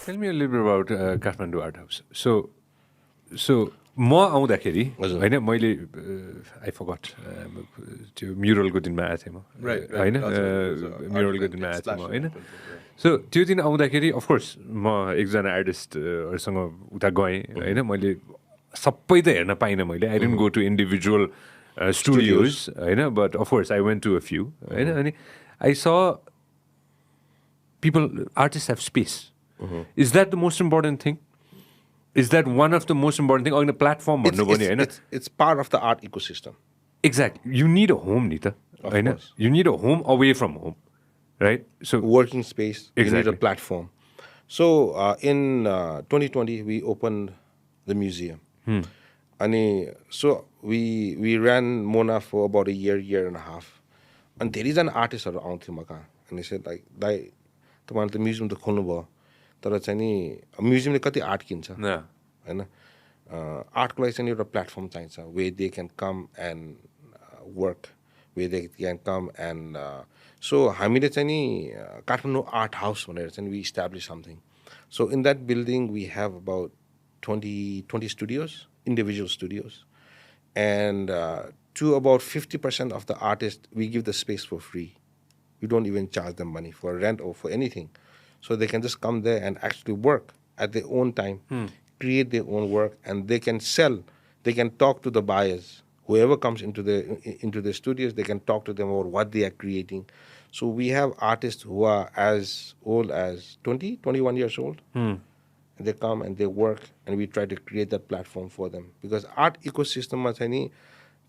Tell me a little bit about Kathmandu Art House. So म आउँदाखेरि होइन मैले आई फगट त्यो म्युरलको दिनमा आएको थिएँ म होइन म्युरलको दिनमा आएको थिएँ म होइन सो त्यो दिन आउँदाखेरि अफकोर्स म एकजना आर्टिस्टहरूसँग उता गएँ होइन मैले सबै त हेर्न पाइनँ मैले I didn't go to individual studios होइन but of course I went to a few होइन अनि आई स people artists have space. Is that the most important thing? Is that one of the most important thing on the platform? It's part of the art ecosystem. Exactly. You need a home, Nita. Of course. You need a home away from home, right? So working space. Exactly. You need a platform. So in 2020 we opened the museum. So we ran Mona for about a year and a half. And there is an artist around Thimaka. And he said like तपाईँले त museum त खोल्नु भयो तर चाहिँ नि म्युजियमले कति art किन्छ होइन आर्टको लागि चाहिँ एउटा प्लेटफर्म चाहिन्छ where they can come and work where they can come and so हामीले चाहिँ नि काठमाडौँ आर्ट हाउस भनेर चाहिँ we establish something so in that building we have about 20 studios individual studios and to about 50% of the artists we give the space for free. We don't even charge them money for rent or for anything. So they can just come there and actually work at their own time, create their own work, and they can sell. They can talk to the buyers. Whoever comes into the studios, they can talk to them about what they are creating. So we have artists who are as old as 20, 21 years old. And they come and they work, and we try to create that platform for them. Because art ecosystem,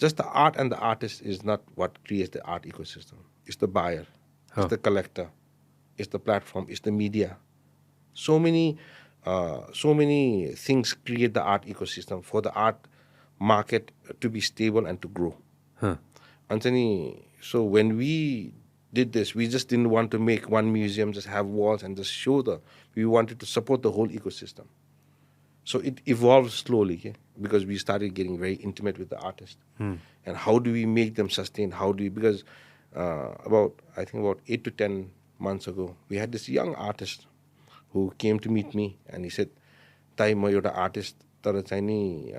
just the art and the artist is not what creates the art ecosystem. It's the buyer. It's the collector, it's the platform, it's the media. So many things create the art ecosystem for the art market to be stable and to grow. Anthony, so when we did this, we just didn't want to make one museum, just have walls and just show we wanted to support the whole ecosystem. So it evolved slowly, because we started getting very intimate with the artist. And how do we make them sustain? Because I think about 8 to 10 months ago, we had this young artist who came to meet me and he said, "Tai ma euta artist, tara chai ni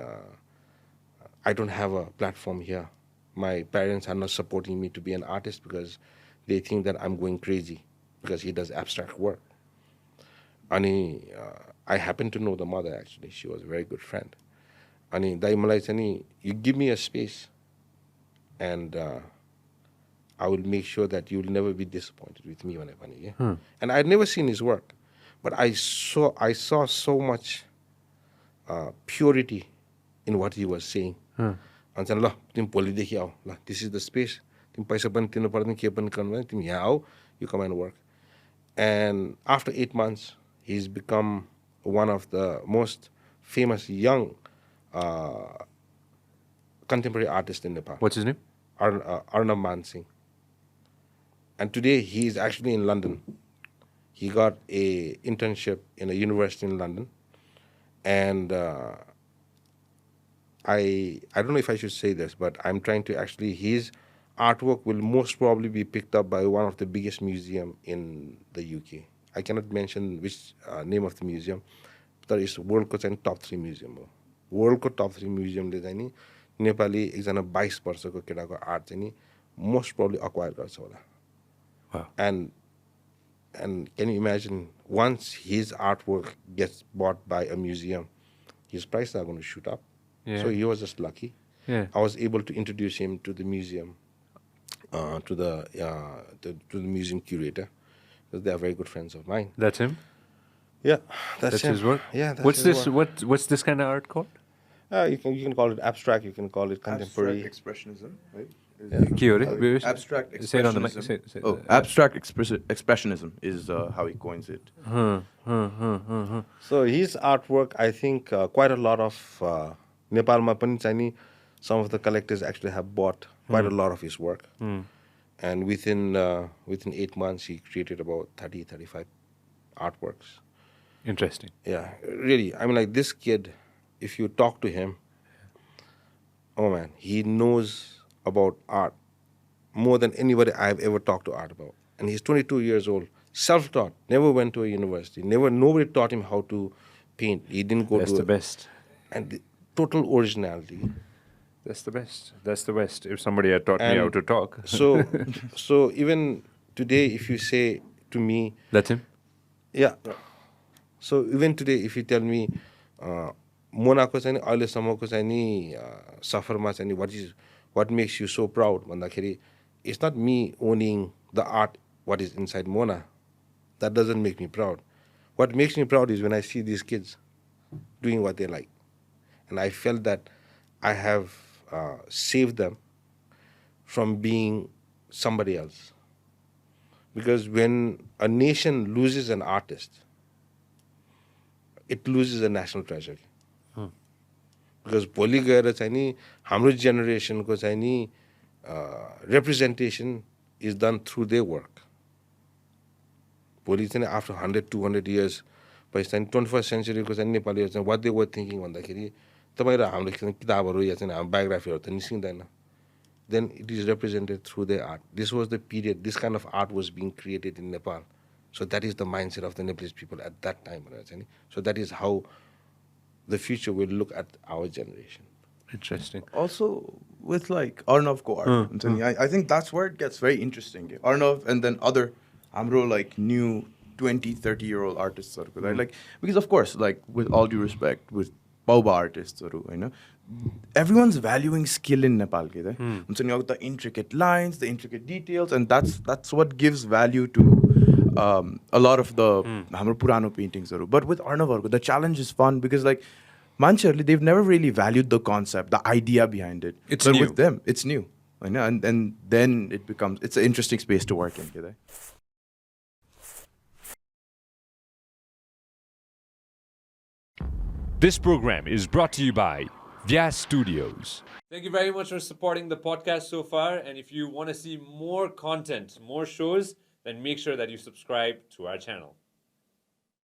I don't have a platform here. My parents are not supporting me to be an artist because they think that I'm going crazy because he does abstract work." And I happen to know the mother actually. She was a very good friend. And dai malai chai ni, you give me a space and I will make sure that you will never be disappointed with me when I come. And I'd never seen his work, but I saw so much purity in what he was saying. And said, "La, tim polidekhi aau. La, this is the space. Tim paisa pani tinu parदैन के पनि गर्नु पर्दैन. Tim यहाँ आऊ, you come and work." And after 8 months, he's become one of the most famous young contemporary artists in Nepal. What's his name? Arnav Singh. And today he is actually in London. He got a internship in a university in London. And I don't know if I should say this, but I'm trying to actually, his artwork will most probably be picked up by one of the biggest museum in the UK. I cannot mention which name of the museum, but it's world's top 3 museum. World's top 3 museum ले चाहिँ नि नेपाली एकजना 22 वर्षको केटाको art चाहिँ नि most probably acquire गर्छ होला. Wow. And can you imagine, once his artwork gets bought by a museum, his prices are going to shoot up. Yeah. So he was just lucky. Yeah. I was able to introduce him to the museum, to the museum curator, because they are very good friends of mine. That's him? Yeah, that's him. His work? Yeah, that's what's his this? work. What's this kind of art called? You can call it abstract. You can call it contemporary. Abstract expressionism, right? Abstract expressionism. Say it on the mic. Abstract expressionism is how he coins it. So his artwork, I think, quite a lot of Nepalma pani चाहिँ नि, some of the collectors actually have bought quite a lot of his work. And within 8 months, he created about 35 artworks. Interesting. Yeah, really. I mean, like this kid, if you talk to him, oh man, he knows about art more than anybody I've ever talked to art about. And he's 22 years old. self-taught, never went to a university, nobody taught him how to paint. He didn't go That's to the best. and the total originality. That's the best. That's the best. If somebody had taught me how to talk. So even today, if you say to me, Let him. yeah. So even today, if you tell me, Monako चाहिँ नि अहिलेसम्मको चाहिँ नि सफरमा चाहिँ नि what makes you so proud भन्दाखेरि, it's not me owning the art, what is inside Mona. That doesn't make me proud. What makes me proud is when I see these kids doing what they like. And I felt that I have saved them from being somebody else. Because when a nation loses an artist, it loses a national treasure. Because भोलि गएर चाहिँ नि हाम्रो जेनेरेसनको चाहिँ नि representation is done through their work. भोलि चाहिँ after 100-200 years, पछि चाहिँ 21st century को चाहिँ नेपालीहरु चाहिँ what they were thinking भन्दाखेरि तपाई र हाम्रो किताबहरु या चाहिँ हाम्रो बायोग्राफीहरु त निस्किँदैन. Then it is represented through their art. This was the period, this kind of art was being created in Nepal. So that is the mindset of the Nepalese people at that time. So that is how the future will look at our generation. Interesting. Also, with like Arnav ko art, I think that's where it gets very interesting. Arnav and then other Amro like new 20, 30-year-old artists. Like, because of course, like with all due respect, with Bauba artists, everyone's valuing skill in Nepal. The intricate lines, the intricate details, and that's what gives value to a lot of the Hamro Purano paintings. But with Arnav, the challenge is fun because like Mancherli, they've never really valued the concept, the idea behind it. It's but new. With them, it's new. And then it's an interesting space to work in. This program is brought to you by Vyas Studios. Thank you very much for supporting the podcast so far. And if you want to see more content, more shows, then make sure that you subscribe to our channel.